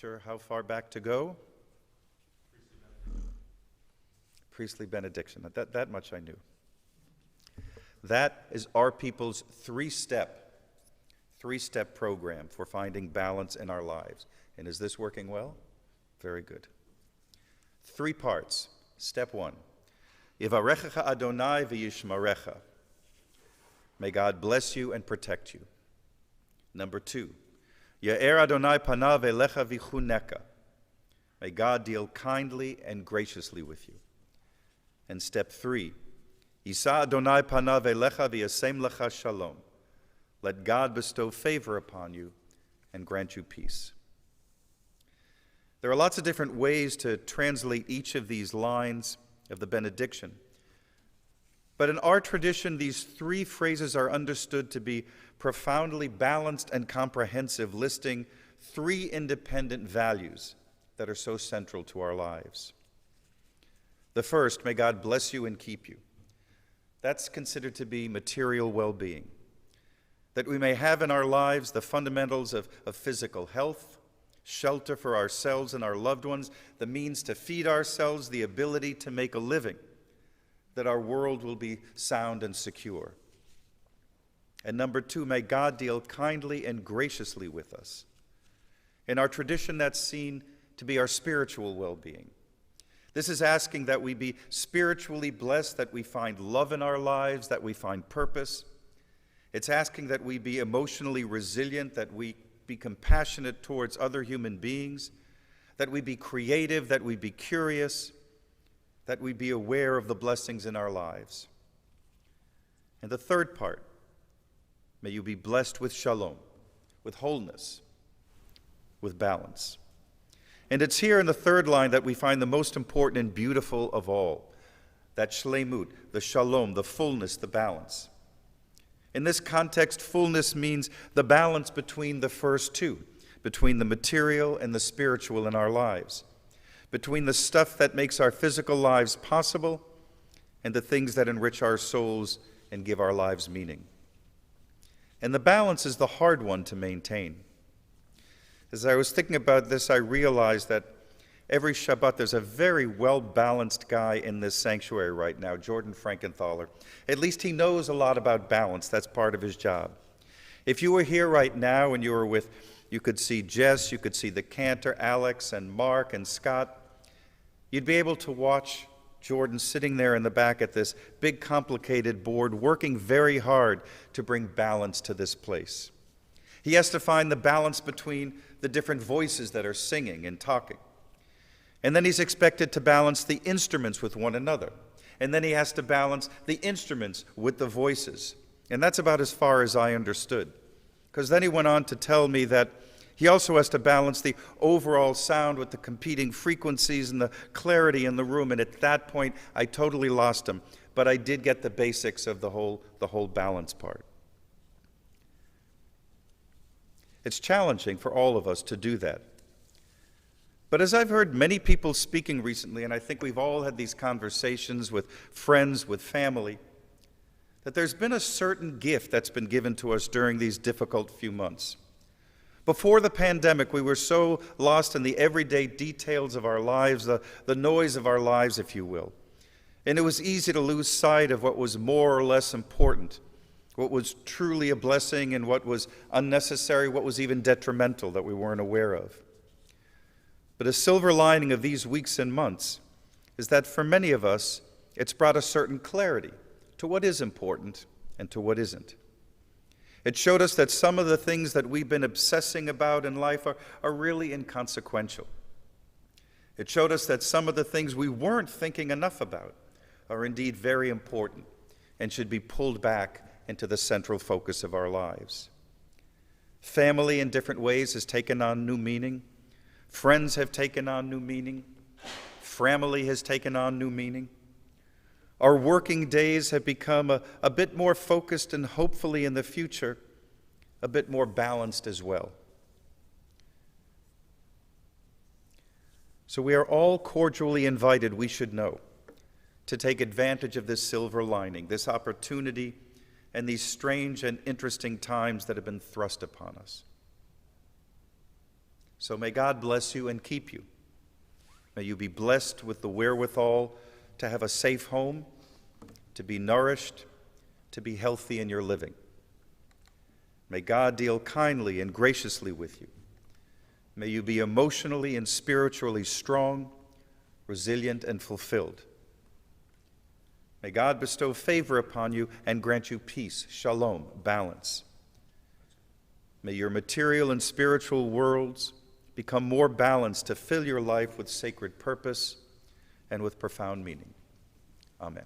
sure how far back to go. Priestly benediction. That much I knew. That is our people's three-step program for finding balance in our lives. And is this working well? Very good. 3 parts. Step 1. Yivarechecha Adonai v'yishmarecha. May God bless you and protect you. Number 2. Ya'er Adonai panav elecha v'chuneka. May God deal kindly and graciously with you. And step 3. Yisa Adonai panav elecha v'yasem lecha shalom. Let God bestow favor upon you and grant you peace. There are lots of different ways to translate each of these lines of the benediction. But in our tradition, these 3 phrases are understood to be profoundly balanced and comprehensive, listing 3 independent values that are so central to our lives. The first, may God bless you and keep you. That's considered to be material well-being. That we may have in our lives the fundamentals of physical health, shelter for ourselves and our loved ones, the means to feed ourselves, the ability to make a living, that our world will be sound and secure. And number 2, may God deal kindly and graciously with us. In our tradition, that's seen to be our spiritual well-being. This is asking that we be spiritually blessed, that we find love in our lives, that we find purpose. It's asking that we be emotionally resilient, that we be compassionate towards other human beings, that we be creative, that we be curious, that we be aware of the blessings in our lives. And the third part, may you be blessed with shalom, with wholeness, with balance. And it's here in the third line that we find the most important and beautiful of all, that shlemut, the shalom, the fullness, the balance. In this context, fullness means the balance between the first 2, between the material and the spiritual in our lives, between the stuff that makes our physical lives possible and the things that enrich our souls and give our lives meaning. And the balance is the hard one to maintain. As I was thinking about this, I realized that every Shabbat there's a very well-balanced guy in this sanctuary right now, Jordan Frankenthaler. At least he knows a lot about balance. That's part of his job. If you were here right now and you could see Jess, you could see the cantor, Alex and Mark and Scott, you'd be able to watch Jordan sitting there in the back at this big complicated board, working very hard to bring balance to this place. He has to find the balance between the different voices that are singing and talking. And then he's expected to balance the instruments with one another. And then he has to balance the instruments with the voices. And that's about as far as I understood. Because then he went on to tell me that he also has to balance the overall sound with the competing frequencies and the clarity in the room. And at that point, I totally lost him. But I did get the basics of the whole balance part. It's challenging for all of us to do that. But as I've heard many people speaking recently, and I think we've all had these conversations with friends, with family, that there's been a certain gift that's been given to us during these difficult few months. Before the pandemic, we were so lost in the everyday details of our lives, the noise of our lives, if you will. And it was easy to lose sight of what was more or less important, what was truly a blessing and what was unnecessary, what was even detrimental that we weren't aware of. But a silver lining of these weeks and months is that for many of us, it's brought a certain clarity to what is important and to what isn't. It showed us that some of the things that we've been obsessing about in life are really inconsequential. It showed us that some of the things we weren't thinking enough about are indeed very important and should be pulled back into the central focus of our lives. Family in different ways has taken on new meaning. Friends have taken on new meaning. Family has taken on new meaning. Our working days have become a bit more focused and hopefully in the future, a bit more balanced as well. So we are all cordially invited, we should know, to take advantage of this silver lining, this opportunity, and these strange and interesting times that have been thrust upon us. So may God bless you and keep you. May you be blessed with the wherewithal to have a safe home, to be nourished, to be healthy in your living. May God deal kindly and graciously with you. May you be emotionally and spiritually strong, resilient, and fulfilled. May God bestow favor upon you and grant you peace, shalom, balance. May your material and spiritual worlds become more balanced to fill your life with sacred purpose and with profound meaning. Amen.